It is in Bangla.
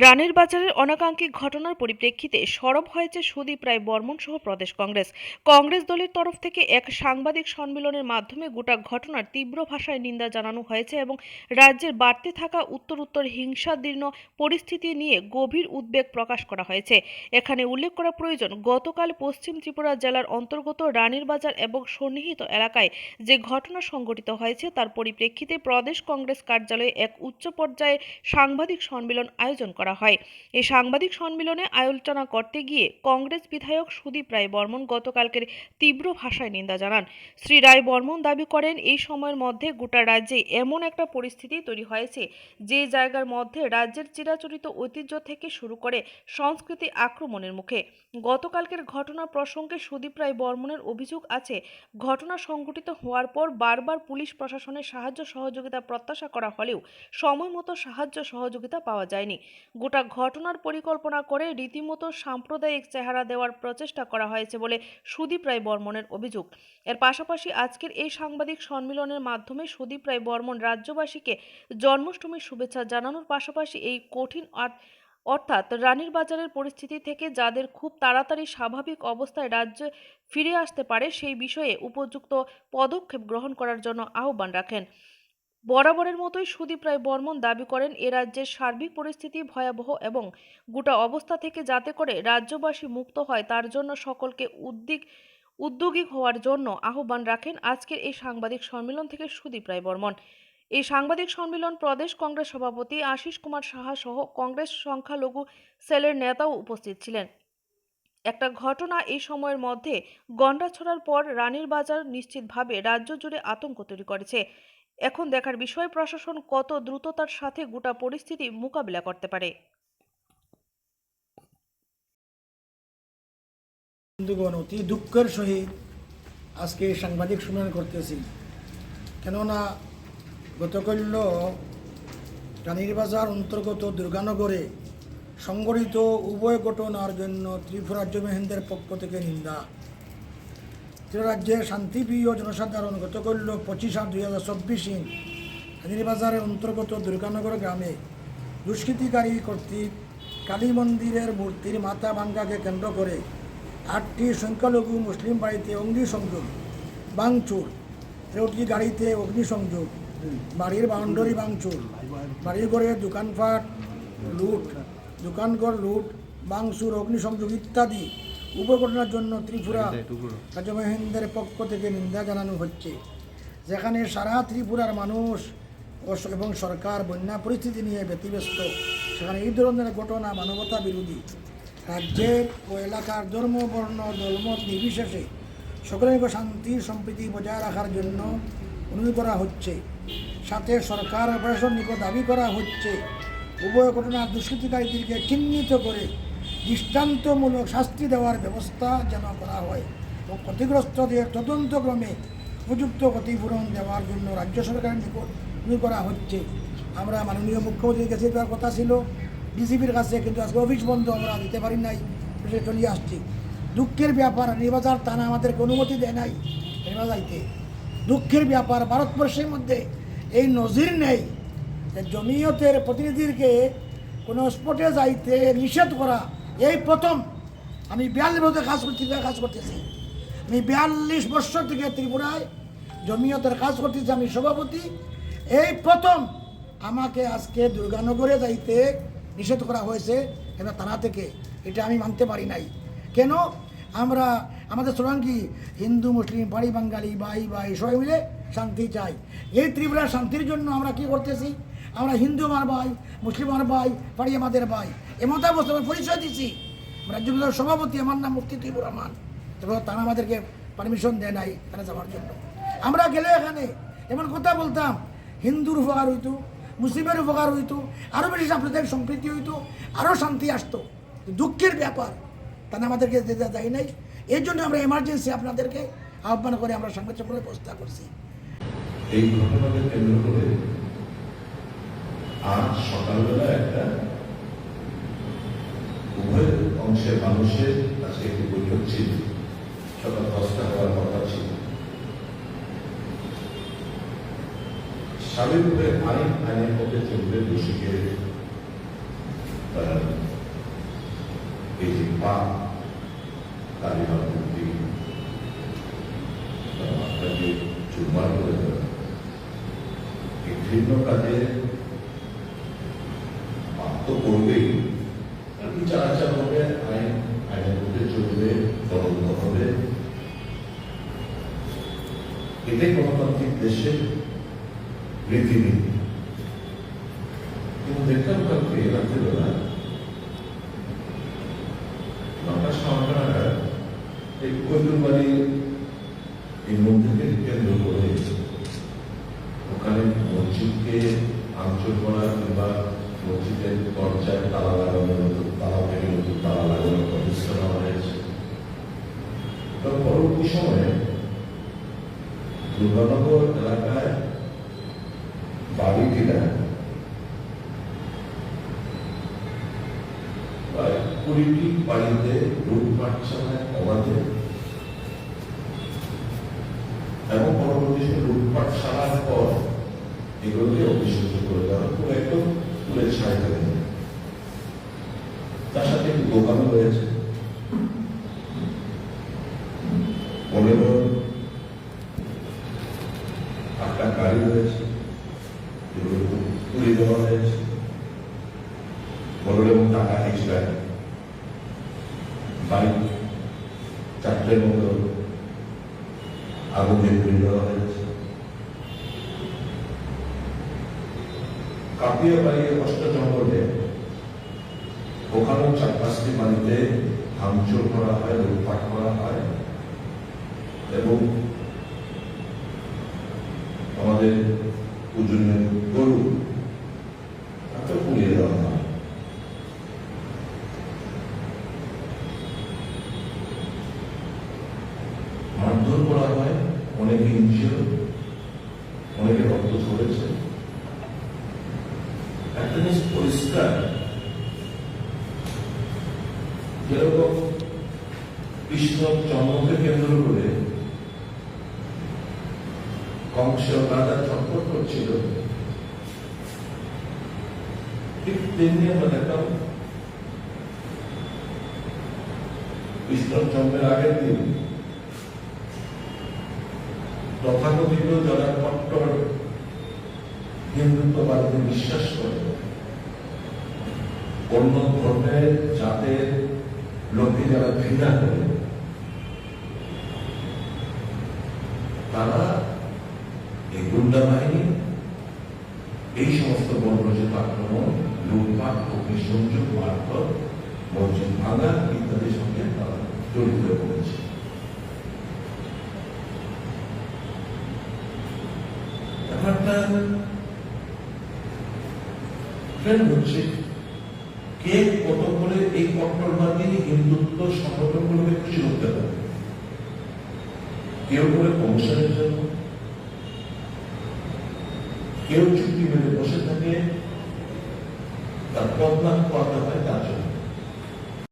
রানের বাজারের অনাকাঙ্ক্ষিত ঘটনার পরিপ্রেক্ষিতে সরব হয়েছে সুদীপ রায় বর্মণ সহ প্রদেশ কংগ্রেস দলের তরফ থেকে এক সাংবাদিক সম্মেলনের মাধ্যমে গোটা ঘটনার তীব্র ভাষায় নিন্দা জানানো হয়েছে এবং রাজ্যের বাড়তে থাকা উত্তরোত্তর হিংসাদীর্ণ পরিস্থিতি নিয়ে গভীর উদ্বেগ প্রকাশ করা হয়েছে। এখানে উল্লেখ করা প্রয়োজন, গতকাল পশ্চিম ত্রিপুরা জেলার অন্তর্গত রানীর বাজার এবং সন্নিহিত এলাকায় যে ঘটনা সংঘটিত হয়েছে তার পরিপ্রেক্ষিতে প্রদেশ কংগ্রেস কার্যালয়ে এক উচ্চ পর্যায়ের সাংবাদিক সম্মেলন আয়োজন করা হয়। এই সাংবাদিক সম্মেলনে আলোচনা করতে গিয়ে কংগ্রেস বিধায়ক সুদীপ রায় বর্মণ গতকালকের তীব্র ভাষায় নিন্দা জানান। শ্রী রায় বর্মণ দাবি করেন, এই সময়ের মধ্যে গোটা রাজ্যে এমন একটা পরিস্থিতি তৈরি হয়েছে যে জায়গার মধ্যে রাজ্যের চিরাচরিত ঐতিহ্য থেকে শুরু করে সংস্কৃতি আক্রমণের মুখে। গতকালকের ঘটনা প্রসঙ্গে সুদীপ রায় বর্মণের অভিযোগ আছে, ঘটনা সংঘটিত হওয়ার পর বারবার পুলিশ প্রশাসনের সাহায্য সহযোগিতা প্রত্যাশা করা হলেও সময় মতো সাহায্য সহযোগিতা পাওয়া যায়নি। গোটা ঘটনার পরিকল্পনা করে রীতিমতো সাম্প্রদায়িক চেহারা দেওয়ার প্রচেষ্টা করা হয়েছে বলে সুদীপ রায় বর্মণের অভিযোগ। এর পাশাপাশি আজকের এই সাংবাদিক সম্মেলনের মাধ্যমে সুদীপ রায় বর্মণ রাজ্যবাসীকে জন্মাষ্টমীর শুভেচ্ছা জানানোর পাশাপাশি এই কঠিন অর্থাৎ রানীর বাজারের পরিস্থিতি থেকে যাদের খুব তাড়াতাড়ি স্বাভাবিক অবস্থায় রাজ্যে ফিরে আসতে পারে সেই বিষয়ে উপযুক্ত পদক্ষেপ গ্রহণ করার জন্য আহ্বান রাখেন। বরাবরের মতোই সুদীপ রায় বর্মণ দাবি করেন, এ রাজ্যের সার্বিক পরিস্থিতি ভয়াবহ এবং গোটা অবস্থা থেকে যাতে করে রাজ্যবাসী মুক্ত হয় তার জন্য সকলকে উদ্যোগী হওয়ার জন্য আহ্বান রাখেন আজকের এই সাংবাদিক সম্মেলন থেকে সুদীপ রায় বর্মণ। এই সাংবাদিক সম্মেলন প্রদেশ কংগ্রেস সভাপতি আশিস কুমার সাহা সহ কংগ্রেস সংখ্যালঘু সেলের নেতাও উপস্থিত ছিলেন। একটা ঘটনা এই সময়ের মধ্যে গন্ডা ছড়ার পর রানীর বাজার নিশ্চিতভাবে রাজ্য জুড়ে আতঙ্ক তৈরি করেছে। এখন দেখার বিষয় প্রশাসন কত দ্রুততার সাথে গোটা পরিস্থিতি মোকাবিলা করতে পারে। বন্ধুগণ, অতি দুঃখের সহিত আজকে সাংবাদিক সম্মেলন করতেছি, কেননা গতকাল রানীর বাজার অন্তর্গত দুর্গানগরে সংঘটিত উভয় ঘটনার জন্য ত্রিপুরা রাজ্য মহিন্দের পক্ষ থেকে নিন্দা। ত্রিপুরা রাজ্যের শান্তিপ্রিয় জনসাধারণ গতকাল 25/8/2024 রানীর বাজারের অন্তর্গত দুর্গানগর গ্রামে দুষ্কৃতিকারী কর্তৃক কালী মন্দিরের মূর্তির মাথা ভাঙ্গাকে কেন্দ্র করে 8টি সংখ্যালঘু মুসলিম বাড়িতে অগ্নিসংযোগ, ভাঙচুর, 13টি গাড়িতে অগ্নিসংযোগ, বাড়ির বাউন্ডারি ভাঙচুর, বাড়ির ঘরে দোকানপাট লুট, দোকানঘর লুট, ভাঙচুর, অগ্নিসংযোগ ইত্যাদি উভয় ঘটনার জন্য ত্রিপুরা রাজ্য মহিন্দের পক্ষ থেকে নিন্দা জানানো হচ্ছে। যেখানে সারা ত্রিপুরার মানুষ এবং সরকার বন্যা পরিস্থিতি নিয়ে ব্যতিব্যস্ত, সেখানে এই ধরনের ঘটনা মানবতা বিরোধী। রাজ্যের ও এলাকার ধর্ম, বর্ণ, দলমত নির্বিশেষে সকলের শান্তি সম্প্রীতি বজায় রাখার জন্য অনুরোধ করা হচ্ছে। সাথে সরকার ও প্রশাসন নিকট দাবি করা হচ্ছে উভয় ঘটনার দুষ্কৃতিকারীদেরকে চিহ্নিত করে দৃষ্টান্তমূলক শাস্তি দেওয়ার ব্যবস্থা যেন করা হয় এবং ক্ষতিগ্রস্তদের তদন্তক্রমে উপযুক্ত ক্ষতিপূরণ দেওয়ার জন্য রাজ্য সরকারের নিকট অনুরোধ করা হচ্ছে। আমরা মাননীয় মুখ্যমন্ত্রীর কাছে দেওয়ার কথা ছিল, ডিসিপির কাছে, কিন্তু আজকে অফিস বন্ধ, আমরা দিতে পারি নাই, চলে আসছি। দুঃখের ব্যাপার, রানীবাজার থানা আমাদেরকে অনুমতি দেয় নাই রানীবাজাইতে। দুঃখের ব্যাপার, ভারতবর্ষের মধ্যে এই নজির নেই যে জমিয়তের প্রতিনিধিকে কোনো স্পটে যাইতে নিষেধ করা। এই প্রথম। আমি 42 বছর কাজ করতেছি। আমি 42 বছর থেকে ত্রিপুরায় জমিয়তের কাজ করতেছি, আমি সভাপতি। এই প্রথম আমাকে আজকে দুর্গানগরে যাইতে নিষেধ করা হয়েছে এটা থানা থেকে। এটা আমি মানতে পারি নাই। কেন? আমরা আমাদের স্লোগান কি? হিন্দু মুসলিম বাড়ি বাঙালি ভাই ভাই সবাই মিলে শান্তি চাই। এই ত্রিপুরার শান্তির জন্য আমরা কি করতেছি? আমরা হিন্দু আমার ভাই, মুসলিম আমার ভাই, পাড়ি আমাদের ভাই, এমন অবস্থা আমরা পরিচয় দিচ্ছি। রাজ্য সভাপতি, আমার নাম মুফতি ত্রিপুর রহমান। তবে তারা আমাদেরকে পারমিশন দেয় নাই তারা যাওয়ার জন্য। আমরা গেলে এখানে এমন কথা বলতাম, হিন্দুর উপকার হইতো, মুসলিমের উপকার হইতো, আরও বেশি সাম্প্রদায়িক সম্প্রীতি হইতো, আরও শান্তি আসতো। দুঃখের ব্যাপার, তারা আমাদেরকে যেতে দেয় নাই। এই জন্য আমরা এমার্জেন্সি আপনাদেরকে আহ্বান করে আমরা সাংবাদিক সম্মেলনের ব্যবস্থা করছি। এই ঘটনাকে কেন্দ্র করে আজ সকালবেলা একটা উভয় অংশের মানুষের কাছে একটি বৈঠক ছিল, সকাল 10টা হওয়ার কথা ছিল। স্বাভাবিকভাবে আইনের পথে চলবে, দোষীকে এই যে পাপ কালিমা মুক্তি আপনাকে চুরমার করে দেবে এই ঘৃণ্য কাজে পাপ তো করবেই, বিচার আচার হবে, আইনের মধ্যে চলবে, তদন্ত হবে। এটাই গণতান্ত্রিক দেশের রীতিনীতি। কিন্তু দেখলাম কালকে রাত্রিবেলা 9টা এই কৈতুরবাড়ি এই মন্দিরকে কেন্দ্র করে ওখানে মসজিদকে ভাঙচুর করা কিংবা মসজিদের দরজায় তালা লাগানোর নতুন তালা ভেঙে নতুন তালা লাগানোর প্রতিষ্ঠা নেওয়া হয়েছে। পরবর্তী সময়ে দুর্গানগর এলাকায় বাড়ি কিনা প্রায় 20টি বাড়িতে লুটপাট চালায় অবাধে, এবং পরবর্তী সময় লুটপাট চালার পর এগুলোকে অভিষিক্ত করে দেওয়া খুব একদম তুলে ছাড়তে দেবে। তার সাথে একটি দোকানও রয়েছে, 15-8টা গাড়ি রয়েছে, যেগুলো তুলে দেওয়া হয়েছে, বড় এবং টাকা এক্সট্রা বাইক 4টের মতো আগুন দিয়ে তুলে দেওয়া হয়েছে। কাপিয়া বাড়ি 8 জঙ্গলে ওখানেও 4-5টি বাড়িতে ভাঙচুর করা হয়, লুটপাট করা হয়, এবং আমাদের পূজনীয় গরু তাকে পুড়িয়ে দেওয়া হয়। মারধর করা হয়, অনেকে ইনজিওর, অনেকে রক্ত ঝরেছে। একটা জিনিস পরিষ্কার, যেরকম কৃষ্ণ জন্মকে কেন্দ্র করে কংস রাজা চটপট করছিল, ঠিক তেমনি আমরা দেখলাম কৃষ্ণর জন্মের আগের দিন তথাকথিত যারা কট্টর হিন্দুত্ববাদে বিশ্বাস করে, অন্য ধর্মের জাতের লোককে যারা ঘৃণা করে, তারা এই গুন্ডা বাহিনী এই সমস্ত বর্বরচিত আক্রমণ, লুটপাট, অগ্নিসংযোগ, মারধর, মসজিদ ভাঙা ইত্যাদির সঙ্গে তারা জড়িত হয়ে পড়েছে। ব্যাপারটা ট্রেন্ড হচ্ছে, কে কত করে এই কট্টরবাদী হিন্দুত্ব সংগঠনগুলোকে খুশি করতে পারে। কেউ করে কমিশনের জন্য, কেউ চুক্তি মেনে বসে থাকে, তার পদনাম করাতে হয় তার জন্য।